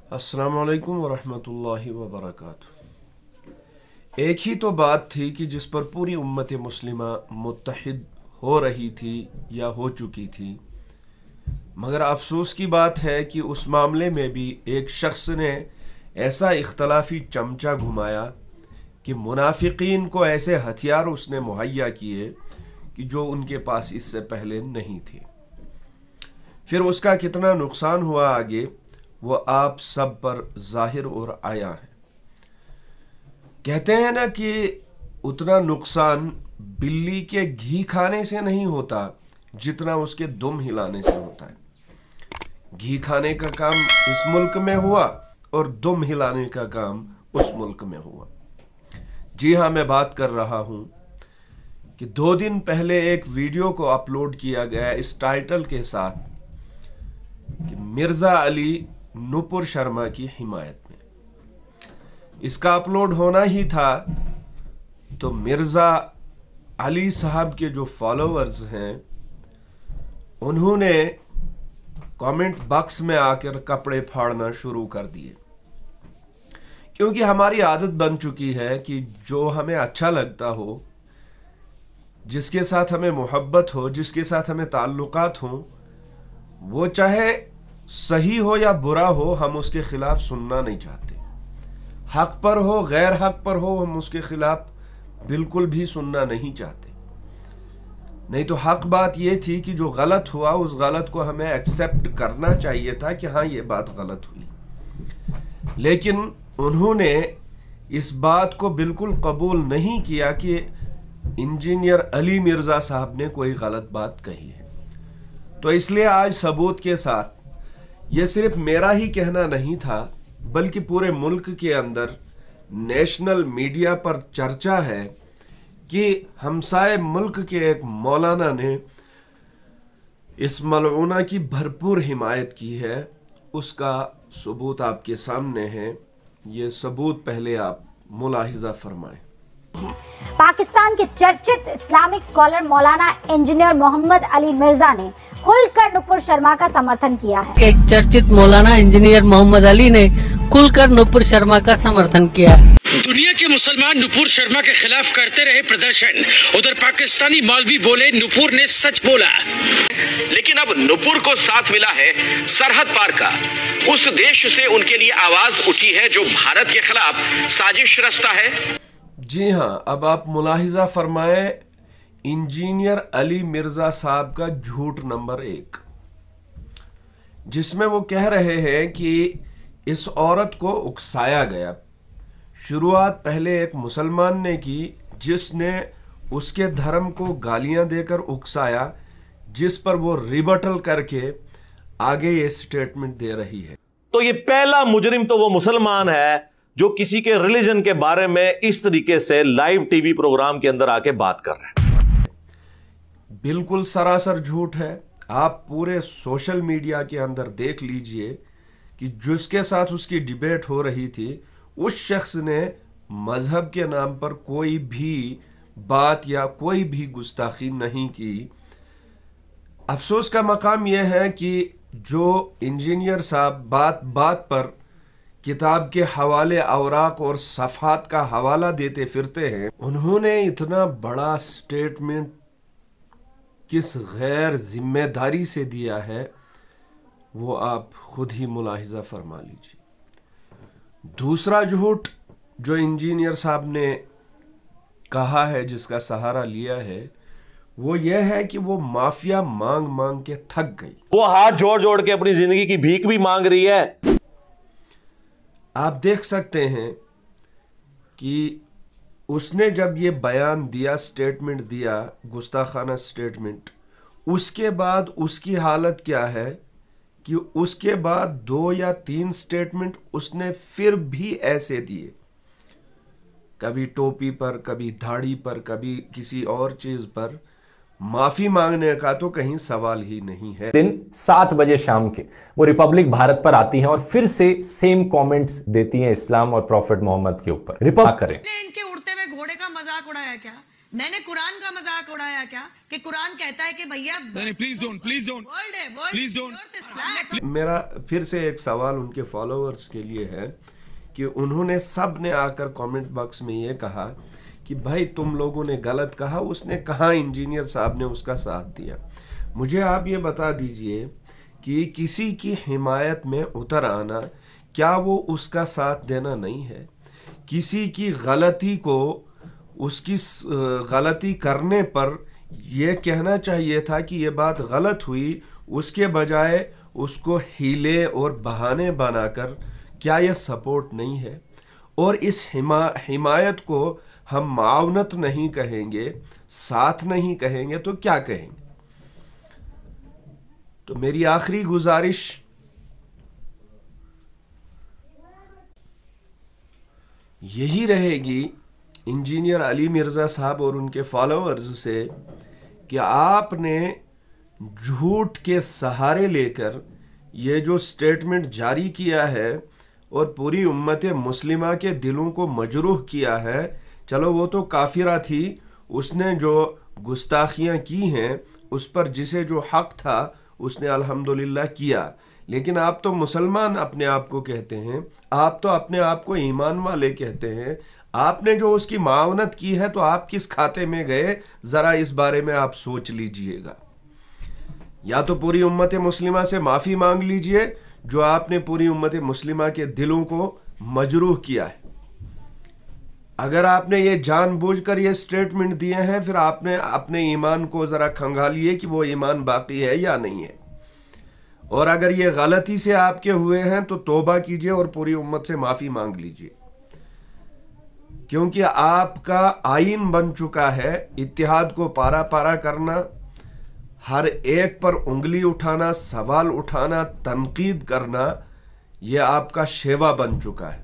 अस्सलाम वालेकुम वरहमतुल्लाहि वबरकातुह। एक ही तो बात थी कि जिस पर पूरी उम्मत मुस्लिमा मुत्तहिद हो रही थी या हो चुकी थी, मगर अफसोस की बात है कि उस मामले में भी एक शख्स ने ऐसा इख्तलाफी चमचा घुमाया कि मुनाफिकीन को ऐसे हथियार उसने मुहैया किए कि जो उनके पास इससे पहले नहीं थे। फिर उसका कितना नुकसान हुआ आगे वो आप सब पर जाहिर और आया है। कहते हैं ना कि उतना नुकसान बिल्ली के घी खाने से नहीं होता जितना उसके दुम हिलाने से होता है। घी खाने का काम इस मुल्क में हुआ और दुम हिलाने का काम उस मुल्क में हुआ। जी हाँ, मैं बात कर रहा हूं कि 2 दिन पहले एक वीडियो को अपलोड किया गया इस टाइटल के साथ कि मिर्जा अली नुपुर शर्मा की हिमायत में। इसका अपलोड होना ही था तो मिर्जा अली साहब के जो फॉलोअर्स हैं उन्होंने कमेंट बॉक्स में आकर कपड़े फाड़ना शुरू कर दिए, क्योंकि हमारी आदत बन चुकी है कि जो हमें अच्छा लगता हो, जिसके साथ हमें मोहब्बत हो, जिसके साथ हमें ताल्लुकात हो, वो चाहे सही हो या बुरा हो, हम उसके खिलाफ सुनना नहीं चाहते। हक पर हो गैर हक पर हो, हम उसके खिलाफ बिल्कुल भी सुनना नहीं चाहते। नहीं तो हक बात यह थी कि जो गलत हुआ उस गलत को हमें एक्सेप्ट करना चाहिए था कि हाँ ये बात गलत हुई। लेकिन उन्होंने इस बात को बिल्कुल कबूल नहीं किया कि इंजीनियर अली मिर्जा साहब ने कोई गलत बात कही है। तो इसलिए आज सबूत के साथ, यह सिर्फ मेरा ही कहना नहीं था बल्कि पूरे मुल्क के अंदर नेशनल मीडिया पर चर्चा है कि हमसाए मुल्क के एक मौलाना ने इस मलऊना की भरपूर हिमायत की है। उसका सबूत आपके सामने है। ये सबूत पहले आप मुलाहिजा फरमाएं। पाकिस्तान के चर्चित इस्लामिक स्कॉलर मौलाना इंजीनियर मोहम्मद अली मिर्जा ने खुलकर नुपुर शर्मा का समर्थन किया है। एक चर्चित मौलाना इंजीनियर मोहम्मद अली ने खुलकर नुपुर शर्मा का समर्थन किया। दुनिया के मुसलमान नुपुर शर्मा के खिलाफ करते रहे प्रदर्शन, उधर पाकिस्तानी मौलवी बोले नुपुर ने सच बोला। लेकिन अब नुपुर को साथ मिला है सरहद पार का उस देश से उनके लिए आवाज उठी है जो भारत के खिलाफ साजिश रचता है। जी हाँ, अब आप मुलाहिजा फरमाएं इंजीनियर अली मिर्जा साहब का झूठ नंबर 1, जिसमें वो कह रहे हैं कि इस औरत को उकसाया गया। शुरुआत पहले एक मुसलमान ने की जिसने उसके धर्म को गालियां देकर उकसाया, जिस पर वो रिबटल करके आगे ये स्टेटमेंट दे रही है। तो ये पहला मुजरिम तो वो मुसलमान है जो किसी के रिलीजन के बारे में इस तरीके से लाइव टीवी प्रोग्राम के अंदर आके बात कर रहे हैं। बिल्कुल सरासर झूठ है। आप पूरे सोशल मीडिया के अंदर देख लीजिए कि जिसके साथ उसकी डिबेट हो रही थी उस शख्स ने मजहब के नाम पर कोई भी बात या कोई भी गुस्ताखी नहीं की। अफसोस का मकाम यह है कि जो इंजीनियर साहब बात बात पर किताब के हवाले, औराक और सफ़ात का हवाला देते फिरते हैं, उन्होंने इतना बड़ा स्टेटमेंट किस गैर जिम्मेदारी से दिया है वो आप खुद ही मुलाहिजा फरमा लीजिए। दूसरा झूठ जो इंजीनियर साहब ने कहा है, जिसका सहारा लिया है, वो यह है कि वो माफिया मांग मांग के थक गई। वो हाथ जोड़ जोड़ के अपनी जिंदगी की भीख भी मांग रही है। आप देख सकते हैं कि उसने जब ये बयान दिया, स्टेटमेंट दिया, गुस्ताखाना स्टेटमेंट, उसके बाद उसकी हालत क्या है कि उसके बाद 2 या 3 स्टेटमेंट उसने फिर भी ऐसे दिए, कभी टोपी पर, कभी दाढ़ी पर, कभी किसी और चीज पर। माफी मांगने का तो कहीं सवाल ही नहीं है। दिन 7 बजे शाम के वो रिपब्लिक भारत पर आती हैं और फिर से सेम कमेंट्स देती हैं इस्लाम और प्रॉफिट मोहम्मद के ऊपर। रिपब्लिक करें। इनके उड़ते हुए घोड़े का मजाक उड़ाया क्या? मैंने कुरान का मजाक उड़ाया क्या कि कुरान कहता है कि भैया प्लीज डोंट प्लीज डोंट। मेरा फिर से एक सवाल उनके फॉलोअर्स के लिए है कि उन्होंने सब ने आकर कमेंट बॉक्स में ये कहा कि भाई तुम लोगों ने गलत कहा, उसने कहा इंजीनियर साहब ने उसका साथ दिया। मुझे आप ये बता दीजिए कि किसी की हिमायत में उतर आना क्या वो उसका साथ देना नहीं है? किसी की गलती को उसकी गलती करने पर यह कहना चाहिए था कि ये बात गलत हुई, उसके बजाय उसको हीले और बहाने बनाकर, क्या यह सपोर्ट नहीं है? और इस हिमायत को हम मावनत नहीं कहेंगे, साथ नहीं कहेंगे तो क्या कहेंगे? तो मेरी आखिरी गुजारिश यही रहेगी इंजीनियर अली मिर्ज़ा साहब और उनके फॉलोअर्स से कि आपने झूठ के सहारे लेकर ये जो स्टेटमेंट जारी किया है और पूरी उम्मत मुस्लिमा के दिलों को मजरूह किया है। चलो वो तो काफिरा थी, उसने जो गुस्ताखियां की हैं उस पर जिसे जो हक था उसने अल्हम्दुलिल्लाह किया, लेकिन आप तो मुसलमान अपने आप को कहते हैं, आप तो अपने आप को ईमान वाले कहते हैं। आपने जो उसकी मावनत की है तो आप किस खाते में गए, जरा इस बारे में आप सोच लीजिएगा। या तो पूरी उम्मत मुस्लिमा से माफी मांग लीजिए जो आपने पूरी उम्मत मुस्लिमा के दिलों को मजरूह किया है। अगर आपने ये जानबूझकर ये स्टेटमेंट दिए हैं, फिर आपने अपने ईमान को जरा खंगालिए कि वो ईमान बाकी है या नहीं है। और अगर ये गलती से आपके हुए हैं तो तौबा कीजिए और पूरी उम्मत से माफी मांग लीजिए, क्योंकि आपका आईन बन चुका है इत्तिहाद को पारा पारा करना, हर एक पर उंगली उठाना, सवाल उठाना, तनकीद करना, यह आपका शेवा बन चुका है।